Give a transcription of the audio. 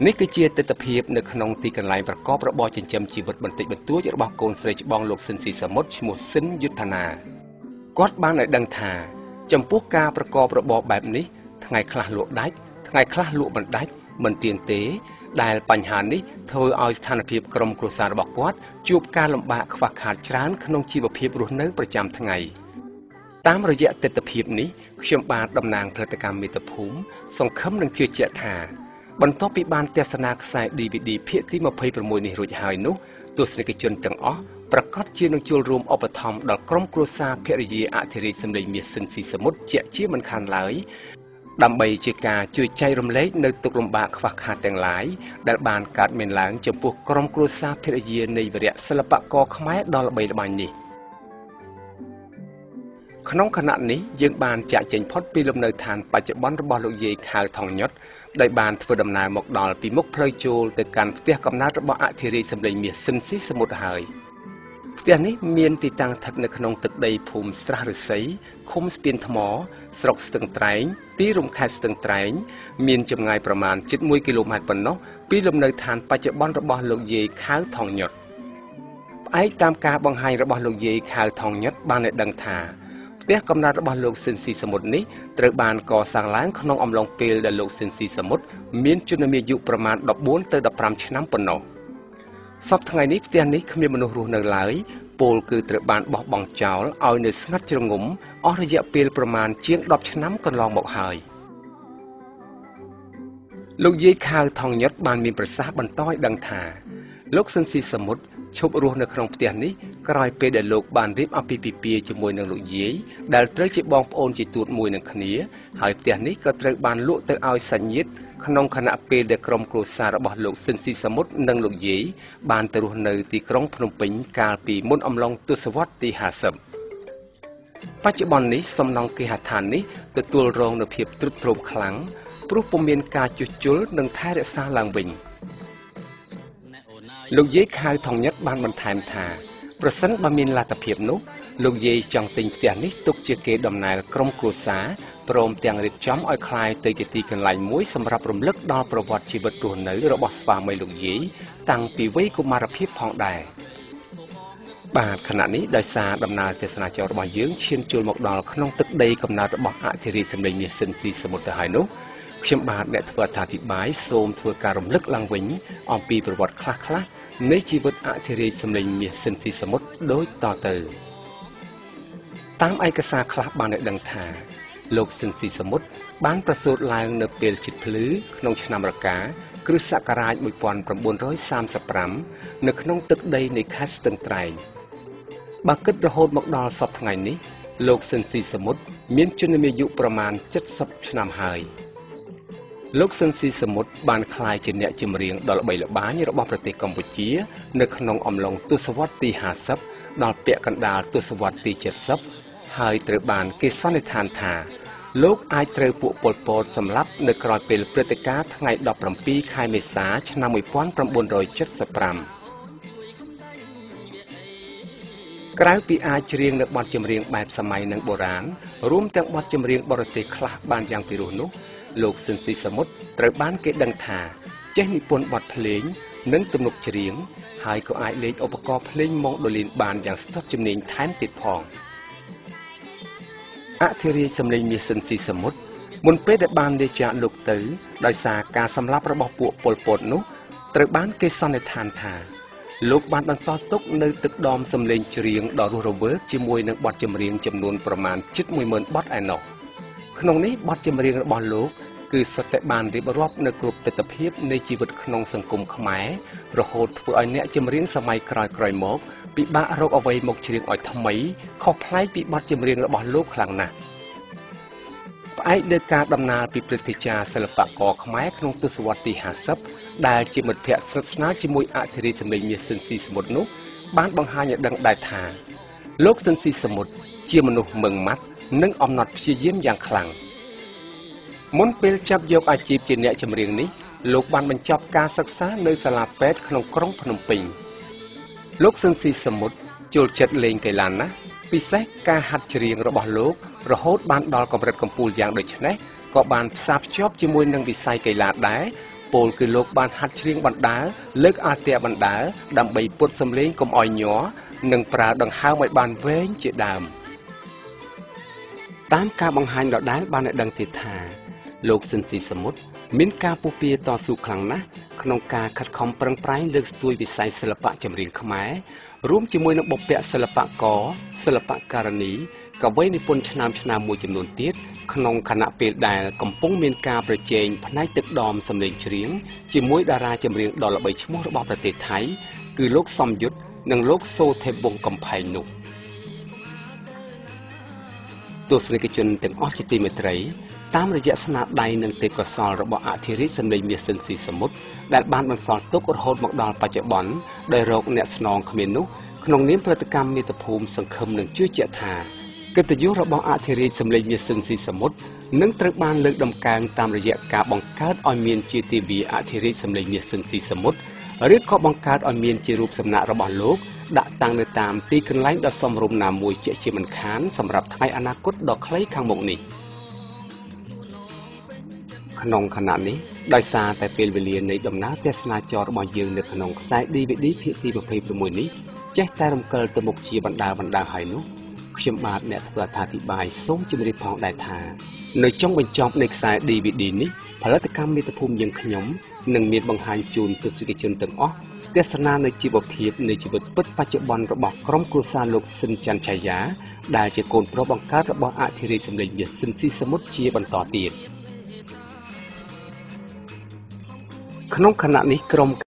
នេះគឺជាទស្សនវិជ្ជានៅក្នុងទីកន្លែងប្រកបរបរចិញ្ចឹមជីវិតបន្តិចបន្តួចរបស់កូនស្រីច្បងលោកស៊ិនស៊ីសមុទ្រឈ្មោះស៊ិនយុទ្ធនាគាត់បានឲ្យដឹងថាចំពោះការប្រកបរបរបែបនេះថ្ងៃខ្លះលក់ដាច់ថ្ងៃខ្លះលក់មិនដាច់មិនទៀងទេដែលបញ្ហានេះធ្វើឲ្យស្ថានភាពក្រុមគ្រួសាររបស់គាត់ជួបការលំបាកខ្វះខាតច្រើនក្នុងជីវភាពរស់នៅប្រចាំថ្ងៃតាមរយៈទស្សនវិជ្ជានេះខ្ញុំបាទតំណាងផលិតកម្មមាតុភូមិសង្ឃឹមនឹងជឿជាក់ថាបន្ទាប់ពីបានទស្សនាខ្សែ DVD ភាគទី26នេះរួចហើយនោះទស្សនិកជនទាំងអស់ប្រកាសជានឹងចូលរួមឧបត្ថម្ភដល់ក្រុមគ្រួសារភរិយាអធិរាជសម្លេងមាសស៊ិនស៊ីសមុទ្រជាក់ជាមិនខានឡើយដើម្បីជាការជួយចែករំលែកនៅទុក្ខលំបាកខ្វះខាតទាំងឡាយដែលបានកើតមានឡើងចំពោះក្រុមគ្រួសារភរិយានៃវីរៈសិល្បករខ្មែរដ៏ល្បីល្បាញនេះក្នុងគណៈនេះយើងបានចាក់ចេញផុតពីលំនៅឋានបច្ចុប្បន្នរបស់លោកយាយខៅថងញុតដោយបានធ្វើដំណើរមកដល់ពីមុខផ្លូវចូលទៅកាន់ផ្ទះកំណើតរបស់អធិរាជសម្លេងមាសស៊ិនស៊ីសមុទ្រហើយផ្ទះនេះមានទីតាំងស្ថិតនៅក្នុងទឹកដីភូមិស្រះឫស្សីឃុំស្ពានថ្មស្រុកស្ទឹងត្រែងទីរួមខេត្តស្ទឹងត្រែងមានចម្ងាយប្រមាណជិត1គីឡូម៉ែត្រប៉ុណ្ណោះពីលំនៅឋានបច្ចុប្បន្នរបស់លោកយាយខៅថងញុតផ្អែកតាមការបង្ហាញរបស់លោកយាយខៅថងញុតបានឲ្យដឹងថាផ្ទះកំណើតរបស់លោកស៊ិនស៊ីសមុទ្រនេះត្រូវបានកសាងឡើងក្នុងអំឡុងពេលដែលលោកស៊ិនស៊ីសមុទ្រមានជំនាយុប្រមាណ14ទៅ15ឆ្នាំប៉ុណ្ណោះសប្តាហ៍ថ្ងៃនេះផ្ទះនេះគ្មានមនុស្សរស់នៅឡើយពលគឺត្រូវបានបោះបង់ចោលឲ្យនៅស្ងាត់ជ្រងំអស់រយៈពេលប្រមាណជាង10ឆ្នាំកន្លងមកហើយលោកយាយខៅថងញុតបានមានប្រសាសន៍បន្តឲ្យដឹងថាលោកស៊ិនស៊ីសមុទ្រឈប់រស់នៅក្នុងផ្ទះនេះក្រោយពេលដែលលោកបានរៀបអាពាហ៍ពិពាហ៍ជាមួយនឹងលោកយាយដែលត្រូវជាបងប្អូនជាទូតមួយនឹងគ្នាហើយផ្ទះនេះក៏ត្រូវបានលក់ទៅឲ្យសាច់ញាតិក្នុងខណៈពេលដែលក្រុមគ្រួសាររបស់លោកស៊ិនស៊ីសមុទ្រនិងលោកយាយបានទៅរស់នៅទីក្រុងភ្នំពេញកាលពីមុនអំឡុងទសវត្សរ៍ទី50បច្ចុប្បន្ននេះសំណង់គេហដ្ឋាននេះទទួលរងនូវភាពទ្រុឌទ្រោមខ្លាំងព្រោះពុំមានការជួសជុលនិងថែរក្សាឡើងវិញលោកយាយខៅថងញុតបានបន្ថែមថាប្រសិនបើមានលទ្ធភាពនោះលោកយាយចង់ទិញផ្ទះនេះទុកជាកេរដំណែលក្រុមគ្រួសារព្រមទាំងរៀបចំឲ្យคล้ายទៅជាទីកន្លែងមួយសម្រាប់រំលឹកដល់ប្រវត្តិជីវិតរស់នៅរបស់ស្វាមីលោកយាយតាំងពីវ័យកុមារភាពផងដែរបាទខណៈនេះដោយសារដំណើរទស្សនាចររបស់យើងឈានចូលមកដល់ក្នុងទឹកដីកំណើតរបស់អធិរាជសម្លេងមាសស៊ិនស៊ីសមុទ្រទៅហើយនោះខ្ញុំបាទអ្នកធ្វើអត្ថាធិប្បាយសូមធ្វើការរំលឹកឡើងវិញអំពីប្រវត្តិខ្លះៗនៃជីវិតអធិរាជសម្លេងមាសស៊ិនស៊ីសមុទ្រដូចតទៅតាមឯកសារខ្លះបានឲ្យដឹងថាលោកស៊ិនស៊ីសមុទ្របានប្រសូតឡើងនៅពេលជិតភ្លឺក្នុងឆ្នាំរកាគ្រិស្តសករាជ1935នៅក្នុងទឹកដីនៃខេត្តស្ទឹងត្រែងបើគិតរហូតមកដល់សប្តាហ៍ថ្ងៃនេះលោកស៊ិនស៊ីសមុទ្រមានជំនាយុប្រមាណ70ឆ្នាំហើយលោកស៊ិនស៊ីសមុទ្របានក្លាយជាអ្នកចម្រៀងដ៏ល្បីល្បាញរបស់ប្រទេសកម្ពុជានៅក្នុងអំឡុងទសវត្សរ៍ទី50ដល់ពាក់កណ្ដាលទសវត្សរ៍ទី70ហើយត្រូវបានគេសន្និដ្ឋានថាលោកអាចត្រូវពួកប៉ុលពតសម្លាប់នៅក្រោយពេលព្រឹត្តិការណ៍ថ្ងៃ17ខែមេសាឆ្នាំ1975ក្រៅពីអាចច្រៀងនៅបទចម្រៀងបែបសម័យនិងបុរាណរួមទាំងបទចម្រៀងបរទេសខ្លះបានយ៉ាងពិរោះនោះលោកស៊ិនស៊ីសមុទ្រត្រូវបានគេដឹងថាចេះនិពន្ធបទភ្លេងនិងទំនុកច្រៀងហើយក៏អាចលេងឧបករណ៍ភ្លេងម៉ុងដូលីនបានយ៉ាងស្ទាត់ជំនាញថែមទៀតផងអធិរាជសម្លេងមាសស៊ិនស៊ីសមុទ្រមុនពេលដែលបានលាចាកលោកទៅដោយសារការសម្លាប់របស់ពួកប៉ុលពតនោះត្រូវបានគេសន្និដ្ឋានថាលោកបានបន្សល់ទុកនៅទឹកដមសម្លេងច្រៀងដ៏រស់រវើកជាមួយនឹងបទចម្រៀងចំនួនប្រមាណជិត 10000 បទឯណោះក្នុងនេះបទចម្រៀងរបស់លោកគឺសុទ្ធតែបានរៀបរាប់នៅគ្រប់ទិដ្ឋភាពនៃជីវិតក្នុងសង្គមខ្មែររហូតធ្វើឲ្យអ្នកចម្រៀងសម័យក្រោយៗមកពិបាករកអ្វីមកច្រៀងឲ្យថ្មីខុសប្លែកពីបទចម្រៀងរបស់លោកខ្លាំងណាស់ផ្អែកលើការដំណើរពីព្រឹទ្ធាចារ្យសិល្បករខ្មែរក្នុងទសវត្សរ៍ទី50ដែលជាមិត្តភក្តិស្និទ្ធស្នាលជាមួយអធិរាជសម្លេងមាសស៊ិនស៊ីសមុទ្រនោះបានបង្ហាញឲ្យដឹងដែរថាលោកស៊ិនស៊ីសមុទ្រជាមនុស្សម៉ឺងម៉ាត់និងអំណត់ព្យាយាមយ៉ាងខ្លាំងមុនពេលចាប់យកអាជីពជាអ្នកចម្រៀងនេះលោកបានបញ្ចប់ការសិក្សានៅសាលាពេទ្យក្នុងក្រុងភ្នំពេញលោកស៊ិនស៊ីសមុទ្រចូលចិត្តលេងកីឡាណាស់ពិសេសការហាត់ច្រៀងរបស់លោករហូតបានដល់កម្រិតកំពូលយ៉ាងដូចនេះក៏បានផ្សារភ្ជាប់ជាមួយនឹងវិស័យកីឡាដែរព ពលគឺលោកបានហាត់ច្រៀងបណ្ដាលលើកអាទៈបណ្ដាលដើម្បីពុតសំលេងកុំឲ្យញ័រនិងប្រើដង្ហើមឲ្យបានវែងជាដើមតាមការបង្ហាញដដែលបានឲ្យដឹងទៀតថាលោកស៊ិនស៊ីសមុទ្រមានការពុះពៀតស៊ូខ្លាំងណាស់ក្នុងការខិតខំប្រឹងប្រែងលើកស្ទួយវិស័យសិល្បៈចម្រៀងខ្មែររួមជាមួយនឹងបុព្វសិល្បករសិល្បករនីកវីនិពន្ធឆ្នើមមួយចំនួនទៀតក្នុងខណៈពេលដែលកំពុងមានការប្រជែងផ្នែកទឹកដមសម្លេងច្រៀងជាមួយតារាចម្រៀងដ៏ល្បីឈ្មោះរបស់ប្រទេសថៃគឺលោកសំយុទ្ធនិងលោកសូថេវវង្សកំផែងនោះទស្សនិកជនទាំងអស់ជាទីមេត្រីតាមរយៈស្នាដៃនិងទេពកោសល្យរបស់អធិរាជសម្លេងមាសស៊ិនស៊ីសមុទ្រដែលបានបន្សល់ទុករហូតមកដល់បច្ចុប្បន្នដោយរកអ្នកស្នងគ្មាននោះក្នុងនាមផលិតកម្មមាតុភូមិសង្ឃឹមនឹងជឿជាក់ថាកិត្តិយសរបស់អធិរាជសម្លេងមាសស៊ិនស៊ីសមុទ្រនឹងត្រូវបានលើកដំកើងតាមរយៈការបង្កើតឲ្យមានជាទិវាអធិរាជសម្លេងមាសស៊ិនស៊ីសមុទ្រឬក៏បង្កើតឲ្យមានជារូបសំណាករបស់លោកដាក់តាំងនៅតាមទីកន្លែងដ៏សមរម្យណាមួយជាក់ជាមិនខានសម្រាប់ថ្ងៃអនាគតដ៏ខ្លីខាងមុខនេះក្នុងខណៈនេះដោយសារតែពេលវេលានៃដំណើរទស្សនាចររបស់យើងនៅក្នុងខ្សែ DVD ភាគទី26នេះចេះតែរំកិលទៅមុខជាបណ្ដាហើយនោះខ្ញុំបាទអ្នកធ្វើអត្ថាធិប្បាយសូមជម្រាបផងដែរថានៅចុងបញ្ចប់នៃខ្សែ DVD នេះផលិតកម្មមាតុភូមិយើងខ្ញុំនឹងមានបង្ហាញជូនទស្សនិកជនទាំងអស់ទស្សនានៅជីវភាពនៃជីវិតពិតបច្ចុប្បន្នរបស់ក្រុមគ្រួសារលោកស៊ិនច័ន្ទឆាយាដែលជាកូនប្រុសបង្កើតរបស់អធិរាជសម្លេងមាសស៊ិនស៊ីសមុទ្រជាបន្តទៀតក្នុងខណៈនេះក្រុម